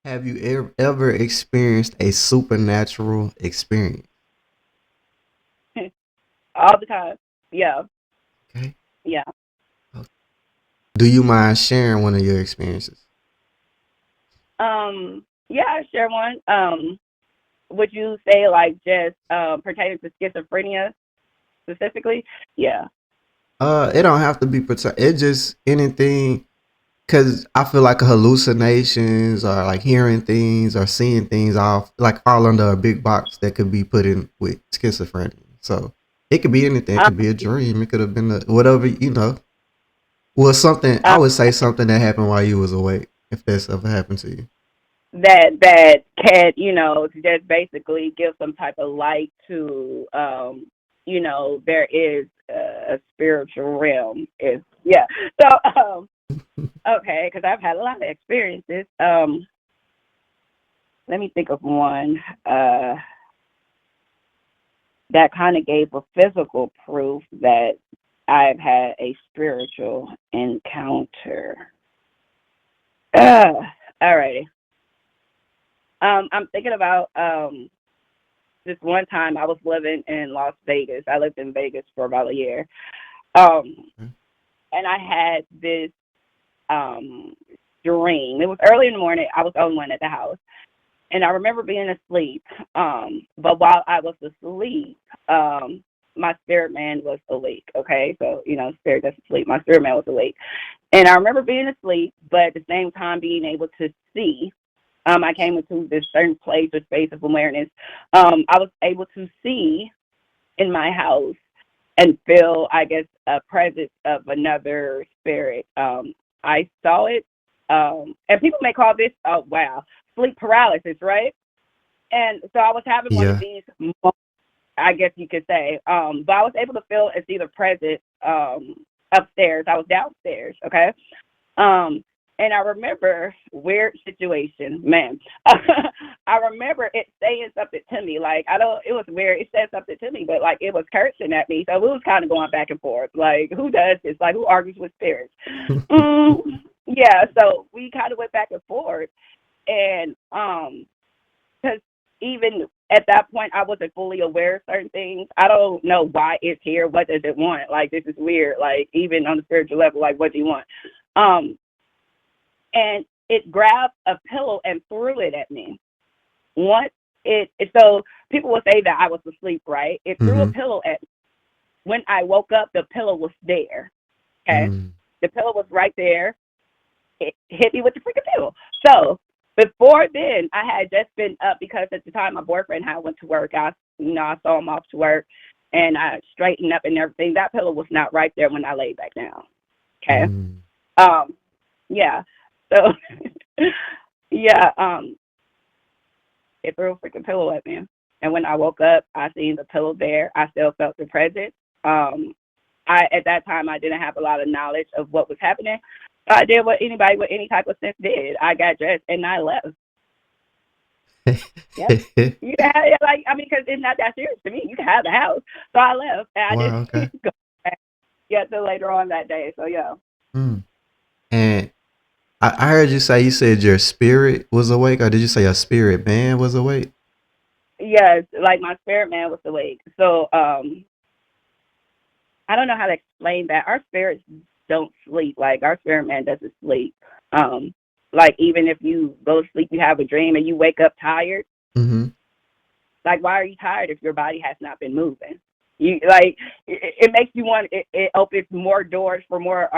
Have you ever experienced a supernatural experience? All the time. Yeah, Okay. yeah. Do you mind sharing one of your experiences? Yeah, I share one. Would you say like just pertaining to schizophrenia specifically? Yeah. It don't have to be it just anything because I feel like hallucinations or like hearing things or seeing things off like all under a big box that could be put in with schizophrenia. So it could be anything. It Um, could be a dream. It could have been whatever you know. Well, something I um, would say something that happened while you was awake. If that's ever happened to you. that can just basically give some type of light to there is a spiritual realm. Is yeah. So okay, because I've had a lot of experiences. Let me think of one. That kind of gave a physical proof that I've had a spiritual encounter. Uh, Alrighty. I'm thinking about this one time I was living in Las Vegas. I lived in Vegas for about a year. Um, and I had this um dream. It was early in the morning. I was the only one at the house. And I remember being asleep. But while I was asleep, my spirit man was awake. Okay, so spirit doesn't sleep. My spirit man was awake, and I remember being asleep, but at the same time being able to see. I came into this certain place or space of awareness. I was able to see in my house and feel, I guess, a presence of another spirit. I saw it, and people may call this, oh wow, sleep paralysis, right? And so I was having one of Yeah. these moments, I guess you could say. But I was able to feel it's either present upstairs. I was downstairs, okay? Um, and I remember weird situation, man. I remember it saying something to me. Like I don't it was weird. It said something to me, but like it was cursing at me. So it was kind of going back and forth. Like who does this? Like who argues with spirits? Mm, yeah, so we kind of went back and forth and because even at that point, I wasn't fully aware of certain things. I don't know why it's here. What does it want? Like this is weird. Like even on the spiritual level, like what do you want? Um, and it grabbed a pillow and threw it at me. Once so people will say that I was asleep, right? It threw a Mm-hmm. pillow at me. When I woke up, the pillow was there. Okay, Mm. the pillow was right there. It hit me with the freaking pillow. So before then, I had just been up because at the time my boyfriend had went to work. I saw him off to work, and I straightened up and everything. That pillow was not right there when I laid back down. Okay. Mm. Um. Yeah. So. Yeah. It threw a freaking pillow at me, and when I woke up, I seen the pillow there. I still felt the presence. Um. I at that time I didn't have a lot of knowledge of what was happening. So I did what anybody with any type of sense did. I got dressed and I left. Yep. You can have like I mean, because it's not that serious to me. You can have the house. So I left and I Wow. Okay. didn't go back yet till later on that day. So yeah. Mm. And I heard you said your spirit was awake, or did you say your spirit man was awake? Yes, like my spirit man was awake. So I don't know how to explain that. Our spirits don't sleep. Like our spirit man doesn't sleep. Um, like even if you go to sleep, you have a dream and you wake up tired. Mm-hmm. Like, why are you tired if your body has not been moving? You like it makes you want it opens more doors for more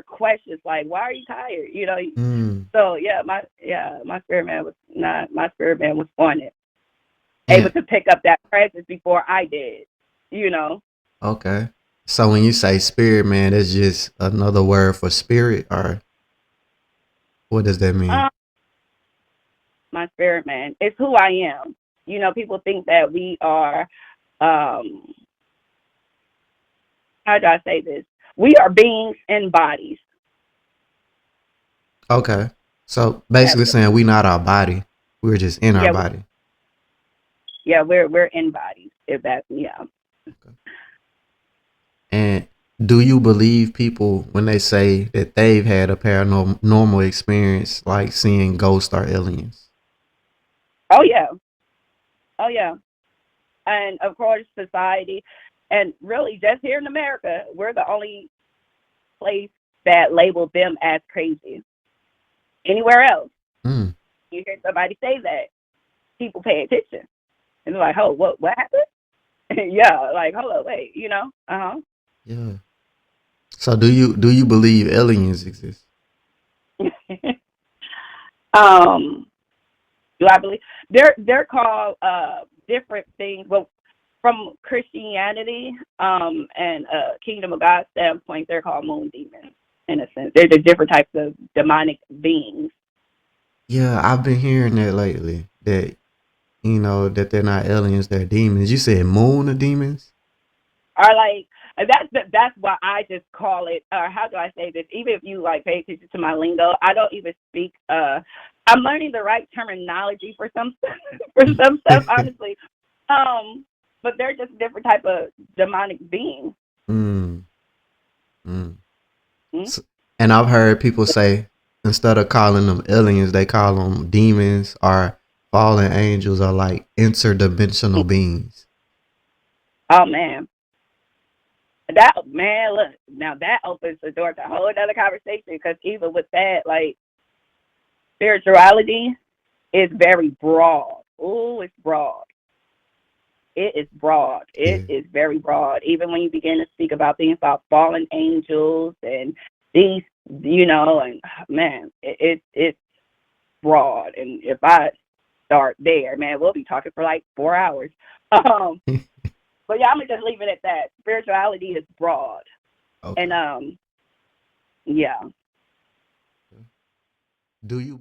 questions. Like, why are you tired? Mm. So my spirit man was not my spirit man was on it, able And to pick up that presence before I did. You know, okay. So when you say spirit man, that's just another word for spirit, or what does that mean? um, my spirit man, it's who I am. People think that we are. Um, how do I say this? We are beings in bodies. Okay. So basically That's saying we not our body. We're just in our yeah. body. Yeah, we're in bodies. If that, yeah. Okay. And do you believe people when they say that they've had a paranormal experience like seeing ghosts or aliens? Oh yeah. Oh yeah. And of course society, and really just here in America, we're the only place that label them as crazy. Anywhere else, Mm, you hear somebody say that, people pay attention. And they're like, oh, what happened? Yeah, like, hold on, wait, yeah. So do you believe aliens exist? um, do I believe they're called different things? Well, from Christianity and Kingdom of God standpoint, they're called moon demons. In a sense, they're the different types of demonic beings. Yeah, I've been hearing that lately. That that they're not aliens, they're demons. You said moon of demons? Are like that's why I just call it. How do I say this? Even if you like pay attention to my lingo, I don't even speak. I'm learning the right terminology for some for some stuff, honestly. But they're just different type of demonic beings. mm, mm. Mm? S And I've heard people say instead of calling them aliens, they call them demons or fallen angels or like interdimensional beings. Oh man, that man, look now that opens the door to a whole other conversation because even with that, like spirituality is very broad. Oh, it's broad. It is broad. It Yeah. is very broad. Even when you begin to speak about things about fallen angels and these, and man, it's broad. And if I start there, man, we'll be talking for like 4 hours. Um, but yeah, I'm gonna just leave it at that. Spirituality is broad, and Okay. yeah. Do you